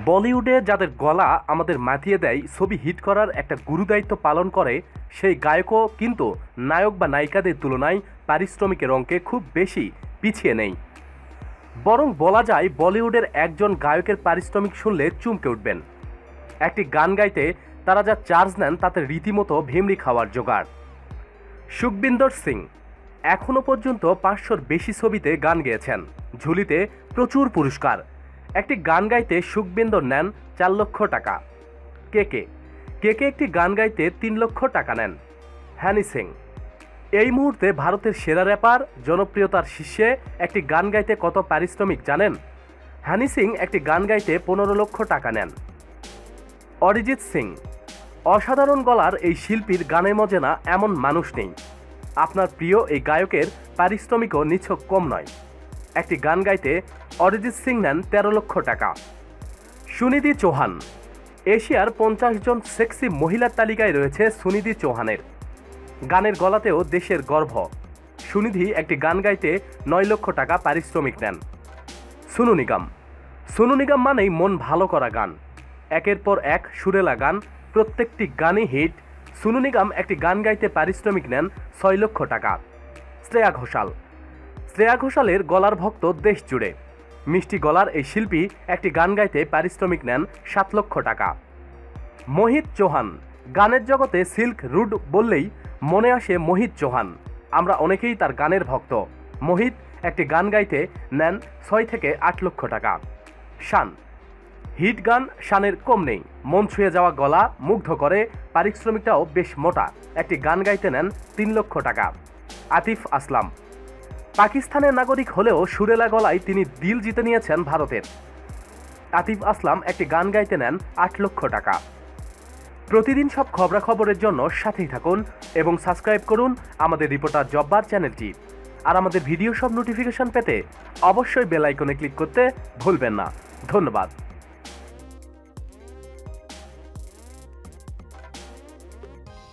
বলিউডে যাদের গলা আমাদের মাতিয়ে দেয়, ছবি হিট করার একটা গুরুদায়িত্ব পালন করে, সেই গায়কও কিন্তু নায়ক বা নায়িকাদের তুলনায় পারিশ্রমিকের অঙ্কে খুব বেশি পিছিয়ে নেই। বরং বলা যায় বলিউডের একজন গায়কের পারিশ্রমিক শুনলে চমকে উঠবেন। একটি গান গাইতে তারা যা চার্জ নেন তাতে রীতিমতো ভেমরি খাওয়ার জোগাড়। সুখবিন্দর সিং এখনও পর্যন্ত 500-র বেশি ছবিতে গান গেয়েছেন, ঝুলিতে প্রচুর পুরস্কার। একটি গান গাইতে সুখবিন্দর নেন 4 লক্ষ টাকা। কে একটি গান গাইতে 3 লক্ষ টাকা নেন। হানি সিং এই মুহূর্তে ভারতের সেরা র্যাপার, জনপ্রিয়তার শীর্ষে। একটি গান গাইতে কত পারিশ্রমিক জানেন? হানি সিং একটি গান গাইতে 15 লক্ষ টাকা নেন। অরিজিৎ সিং অসাধারণ গলার এই শিল্পীর গানে মজে না এমন মানুষ নেই। আপনার প্রিয় এই গায়কের পারিশ্রমিকও নিছক কম নয়। একটি গান গাইতে অরিজিৎ সিং নেন 13 লক্ষ টাকা। সুনিধি চৌহান এশিয়ার 50 জন সেক্সি মহিলার তালিকায় রয়েছে সুনিধি চৌহানের। গানের গলাতেও দেশের গর্ব। সুনিধি একটি গান গাইতে 9 লক্ষ টাকা পারিশ্রমিক নেন। সোনু নিগম মানেই মন ভালো করা গান, একের পর এক সুরেলা গান, প্রত্যেকটি গানই হিট। সোনু নিগম একটি গান গাইতে পারিশ্রমিক নেন 6 লক্ষ টাকা। শ্রেয়া ঘোষালের গলার ভক্ত দেশ জুড়ে। মিষ্টি গলার এই শিল্পী একটি গান গাইতে পারিশ্রমিক নেন 7 লক্ষ টাকা। মোহিত চৌহান গানের জগতে সিল্ক রুড বললেই মনে আসে মোহিত চৌহান। আমরা অনেকেই তার গানের ভক্ত। মোহিত একটি গান গাইতে নেন 6 থেকে 8 লক্ষ টাকা। শান হিট গান শানের কম নেই, মন ছুঁয়ে যাওয়া গলা মুগ্ধ করে, পারিশ্রমিকটাও বেশ মোটা। একটি গান গাইতে নেন 3 লক্ষ টাকা। আতিফ আসলাম পাকিস্তানের নাগরিক হলেও সুরেলা গলায় তিনি দিল জিতে নিয়েছেন ভারতের। আতিফ আসলাম একটি গান গাইতে নেন 8 লক্ষ টাকা। প্রতিদিন সব খবরাখবরের জন্য সাথেই থাকুন এবং সাবস্ক্রাইব করুন আমাদের রিপোর্টার জব্বার চ্যানেলটি। আর আমাদের ভিডিও সব নোটিফিকেশন পেতে অবশ্যই বেল আইকনে ক্লিক করতে ভুলবেন না। ধন্যবাদ।